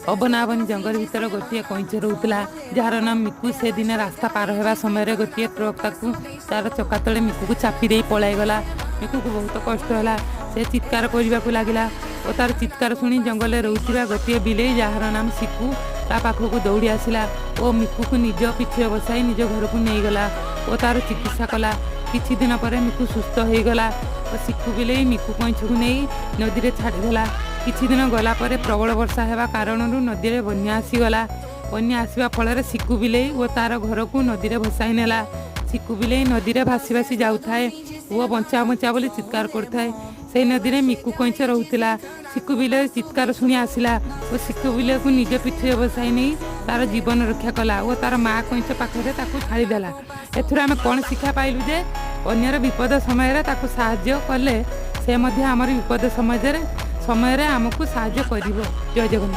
अबनाबनी जंगल भीतर गोटे कईच रोला जार नाम मिकु। से दिन रास्ता पार होगा समय गोटे ट्रक तार चका तले मिकु को चापी दे पलाईगला। मिकु को बहुत कष्ट है। से चित्कार करने को लगला और तार चित्कार शुणी जंगल रोकवा गोटे बिले जार नाम सिकु ता पाखक दौड़ी आसला और मिकु को निज पिठे बसाई निज घर को नहीं गला और तार चिकित्सा कला। किछि दिन पर मिकु सुस्थ हो गला और सिकु बिले मिकु कईच को नहीं नदी में छाड़देला। किछि दिन गला पर प्रबल वर्षा हेबा कारणरू नदी में बन्या आसीगला। बन्या आसवा फल सिकु बिले और तार घर को नदी में भसाई नेला। सिकु बिले नदी में भासी भासी जाऊए वो बंचा बंचा बोली चित्कार करथाए। से नदी में मिकु कईच रोला। सिकु बिले चित्कार शुणी आसला और सिकु बिले को निज पिठे बसाई नहीं तार जीवन रक्षा कला और तार माँ कईच पाखे छाड़देला। एथुर आम कौन शिक्षा पाइलु जे अन्यर विपद समय साहाय्य कले से आमर विपद समय आमको साहाय्य कर। जय जगन्नाथ।